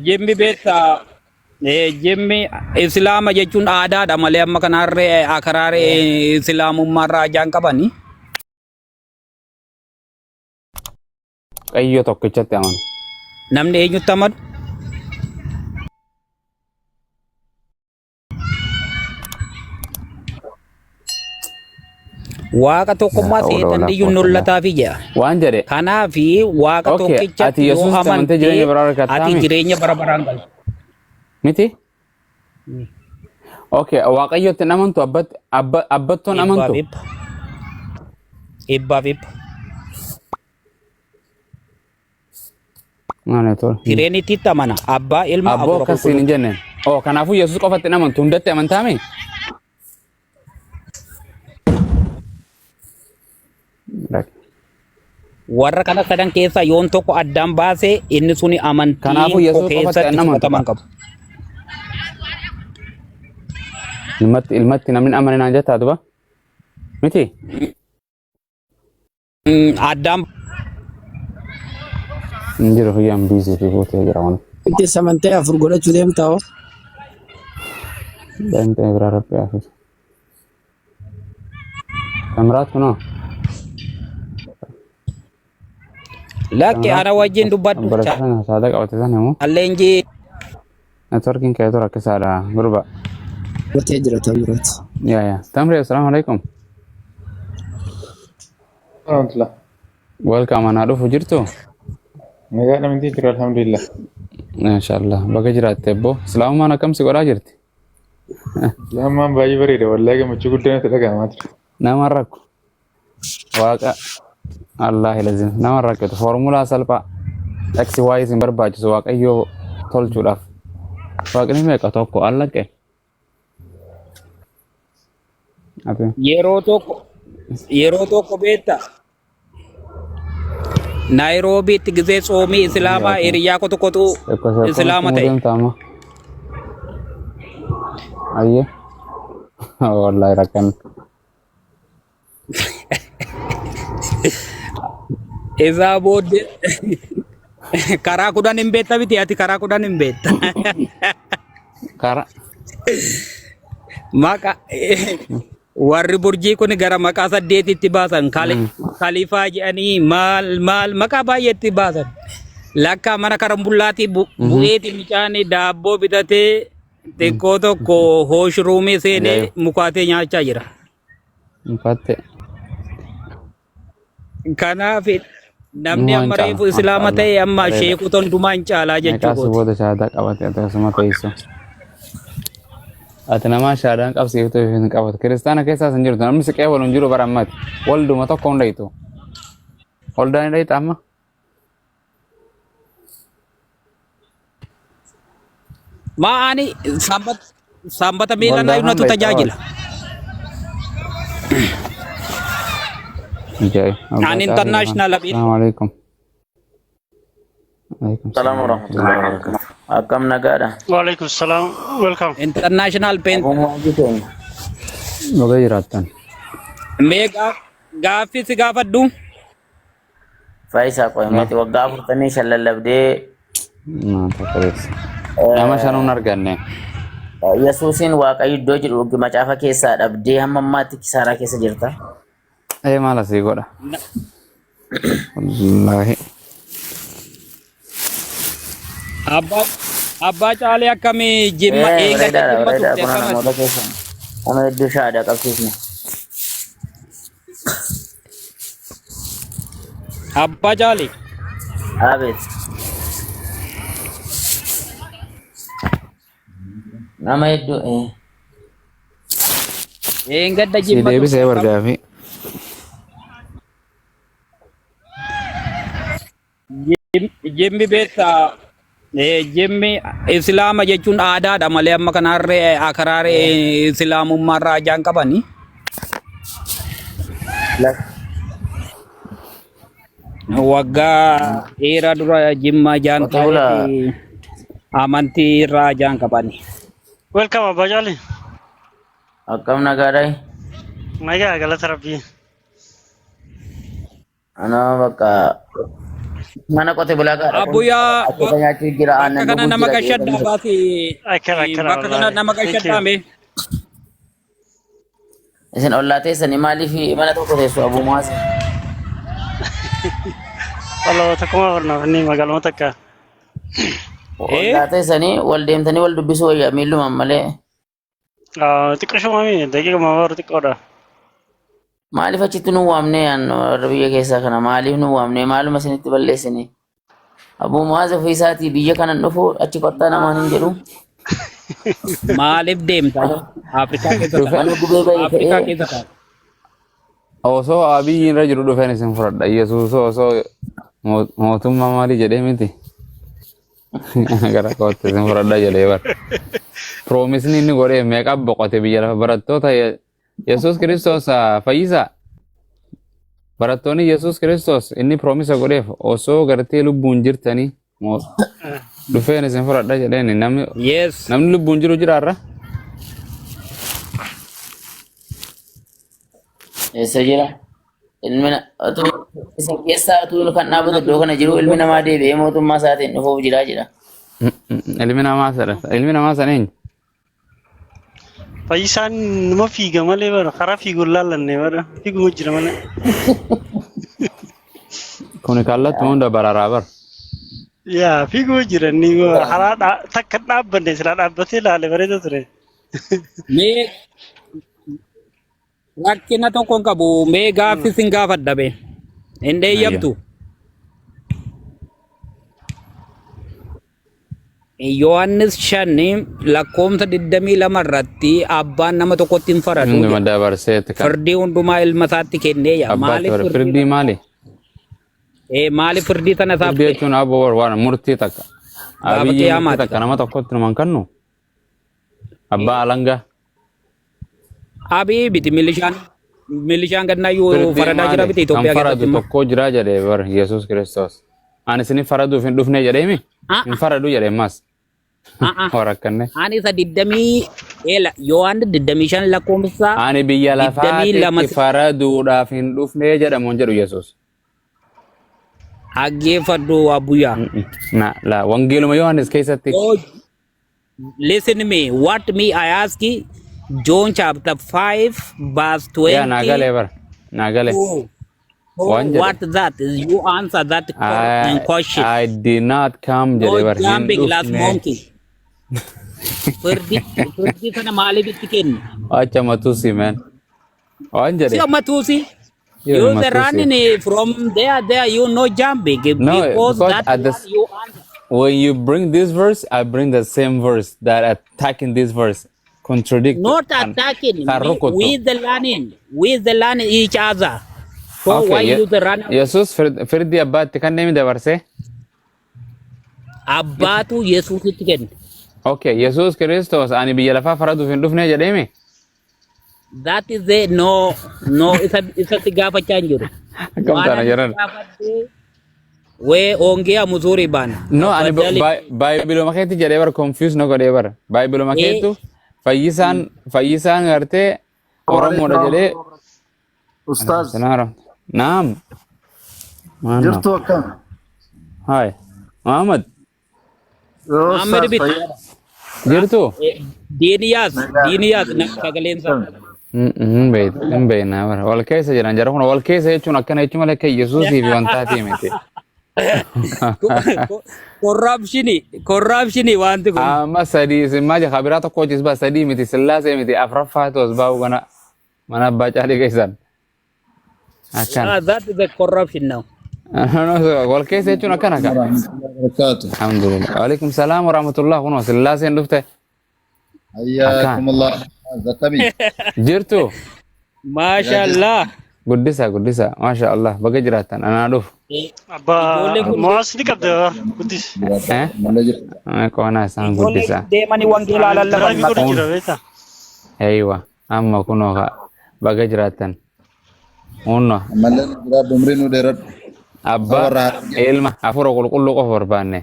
Jimmi beektaa jimmi islaama jechuun aadaadha malee amma kanarree akaraaree islaamummaarraa ajaan qabani. Qayyo tokkichatti amanu. Namni eenyutti amanu? Waaqa tokkummaa seetan diyyuun nullataa fi jea. Waan jedhe. Kanaafi waaqa tokkicha yoo amante ati jireenya bara baraan galcha. Miti? Okay, waaqayyotti amantu abbattoon amantu. Ibbaaf ibba. Maana tol. Jireenyitti amana abbaa ilma abboo akkasiin hin jenne. Oh, kanaafuu Yesuus qofatti amantu hundatti amantaame. Warra kana sadan keessa yoon tokko addaan baasee inni suni amantii keessatti fudhataman qabu. Ilmatti namni amane naan jettaa duba? Miti? Addaan hin jiru hiyyaan biizii fi buutee jira waan. Itti samantee afur godhachuu deemtaa hoo? Deemtee biraa rabbi haafis. Tamraat kunoo? Lakki ana wajjin dubbadhu. Barreeffama saada qabate sana immoo. Alleenjii. Networkiin kee tura akkasaadha gurba. Bartee jira Tamraat. Yaa. Tamree assalaamu alaikum. Alhamdulillah. Welcome anaa dhufu jirtu? Nagaa namni jira alhamdulillah. Inshallah. Baga jiraatte ebbo. Islaamummaan akkamsi godhaa jirti? Islaamummaan baay'ee bareeda wallahi gammachuu guddaan itti dhaga'amaa jira. Nama rakku. Waaqa Allah ilazim nama rakkatu formulaa salphaa XY isin barbaachisu waaqayyoo tolchuudhaaf waaqni meeqa tokko allaqe yeroo tokko beekta Naayiroobiitti gisee tsoomii islaamaa hiriyaa kotu islaama ta'e. Ayye wallahi rakkan Eza booddee karaa kudhan hin beekta miti ati karaa kudhan hin beekta. Karaa maka warri burjii kun gara maqaa saddeetitti baasan kalifaa jedhanii maal maqaa baay'eetti baasan. Lakka mana karambullaatti bu'eeti micaanii daabboo bitatee xiqqoo tokko hooshiruumee seenee mukaatee nyaachaa jira. Mukaatee. Kanaaf namni amma reefu islaama ta'e amma sheekota hundumaan caalaa jechuudha. Meeqaa siboota shaadaa qabate akkasuma teessu. Ati nama shaadaan qabsiiftuu hin qabatu. Kiristaana keessaas hin jirtu. Namni siqee wal hin jiru bara ammati. Walduma tokko hin dhayitu. Waldaan hin dhayita amma? Maani sambata miilanaa yunatu tajaajila. An international abin. Assalamualaikum. Assalamu warahmatullahi wabarakatuh. Akam nagada. Waalaikumsalam. Welcome. International pen. Baga jiraattan. Mega gaaffii si gaafadhu. Faisa qoy mati waggaa 45 lallabdee nama shanuun arganne. Yesuusin waaqayyo iddoo jedhu macaafa keessaa dhabdee hamma ammaatti kisaaraa keessa jirta. Maal asii godha? Wallaahi. Abbaa caalee akkamii jimma eegate jimma turte akkamati? Ama hedduu shaadaa qabsiisne. Abbaa caalee? Abeet. Nama hedduu Eengadda jimma turte. Deebisee bargaafi. Jimmi beektaa jimmi islaama jechuun aadaadha malee amma kanarree akaraaree islaamummaarraa ajaan qabani. Waggaa dheeraa dura jimma ajaan ta'eeti amantii irraa ajaan qabani. Welcome Abba Jali. akkam nagaadhaa. Nagaa galata Rabbii. Ana bakka Mana qote bulaa gaadha. Abuyaa Akka nyaachuu jira bakka aannan kana dhuguu nama jira. gashadhaa baati. Akkana Bakka kana nama wallahi. Thank gashadhaa you. mee. Isin ollaa teessanii maaliif mana tokko teessu Abuu Mu'aaz? Wallahi takkuma barnaaf inni magaaluma takka. Ollaa teessanii wal deemtanii wal dubbisuu wayyaa miillumaan malee. Xiqqoo shumami daqiiqa maabaru xiqqoodha. Maaliif achitti nu waamnee warra biyya keessaa kana maaliif nu waamnee maaluma isinitti balleessine? Abuu Mu'aaz ofii isaatii biyya kanan dhufu achi qottaa namaan hin jedhu. Maaliif deemta? Afrikaa keessa ta'a. Mana gubee bahee Afrikaa ka'ee keessa ta'a. Osoo abiyyi irra jiru dhufeen isin fudhadha. Yesuus osoo mootummaa maalii jedhee miti. Gara kootti isin fudhadha jedhee bara. Piroomisni inni godhee meeqa boqote biyya lafa barattoota Yesuus Kiristoos fayyisaa. Barattoonni Yesuus Kiristoos inni piroomisa godheef osoo gartee lubbuun jirtanii dhufeen isin fudhadha jedheen Yes. namni lubbuun jiru jiraarra. eessa jira? Ilmi isin keessaa utuu kan dhaabbatu iddoo kana jiru ilmi namaa deebi'ee mootummaa isaatiin dhufuuf jiraa jedha. Ilmi namaa sana eenyu? Fayyisaan nama fiiga malee bara karaa fiiguun laallanne bara fiiguma jira malee. Kuni kallattii hunda bararaa bara. Yaa fiiguma jira inni karaa takka dhaabbanne sila dhaabbatee laale bareeda ture. Mee rakkina tokko hin qabu. Mee gaaffii sin gaafadha bee. Hin deeyyabtu. Yohaannis 5 lakkoofsa 22 irratti abbaan nama tokkotti hin faradu. Hundi madda barseetti kan. Firdii hundumaa ilma isaatti kennee yaa. Abbaatti firdii maali? Maaliif firdii sana isaaf Firdii jechuun abbo waan murtii takka. Abiyyi murtii qiyaamaati. takka nama tokkotti naman kennu. Abbaa alangaa. Abii biti milishaan gannaayyuu faradaa jira biti Itoophiyaa kan faradu keessatti. tokko jira jedhee bara Yesuus Kiristoos. Ani isin faraduuf hin dhufne jedheemi. Hin faradu jedhee mas. Warakkanne. Ani isa 20 Yohaannis 25 lakkoofsa Ani biyya 22 lafaatti faraduudhaaf hin dhufne jedhamuun jedhu Yesuus. dhaggeeffadhu abuyyaa. La wangeeluma Yohaannis keessatti. Listen me. What me I ask you, John chapter 5 verse 20. Yaa naagalee bara. Naagalee. Waan jedhe. What that is? You answer that question. I did not come No jedhee bara. Hin jumping last dhufne. monkey. Firdi sana maaliif itti kennu? Acha matusi man. Waan jedhe. Siya matusi. You're You the matusi. running from there you no jumping No, because because that at the one you answer. When you bring this verse, I bring the same verse that attacking this verse. Contradict. Not attacking Karukoto. with the learning each other. So why you the run? Yesus firdi abbaatti kan deemi dabarse. Abbaatu Yesuusitti kenna. Okay, Yesus Kiristoos ani biyya lafaa faraduuf hin dhufne jedheemi. That is it. No isatti gaafachaa hin jiru. Akkam taana jiran. Wee ongea mzuri bana. No, ani Baayibiluma keetti jedhee bara confuse na godhee bara. Baayibiluma keettu fayyisaan gartee Oromoodha jedhee. Ustaz, Sanaara. Naam. jirtu akkam? Hai. Muhammad. Yoo Muhammad Ustaz bit. fayyaadha. Jirtu? Diiniyaas na sagaleensa. Hin beekna bara. Wal keessa jiran jara kun wal keessa jechuun akkana jechuun malee kan Yesuusii fi wantaatii miti. Corruptioni wanti kun. Amma sadii simmaa jaa kabiraa tokko hojis baa sadii miti sillaasee miti afraffaatu as baa'u kana mana abbaa caalii keessan. Akkana. That is the corruption now. Wal keessa jechuun akkana kan. Alhamdulillah. Waalaikum salaam warahmatullah kunoo sillaaseen dhufte. Hayyakumullah. Zakabi. Jirtu. Mashallah. Guddisa masha Allah baga jiraatan anaa dhufu. Abbaa mo'aasni qabda guddis. Qoonaa isaan guddisa. Deemanii wangeelaa Darabii godhu lallaban. jira beektaa. Eeywa amma kunoo baga jiraatan. Unno Malleen jira dumrii nu dheeradhu. abbaa ilma afura qulqulluu qofa barbaanne.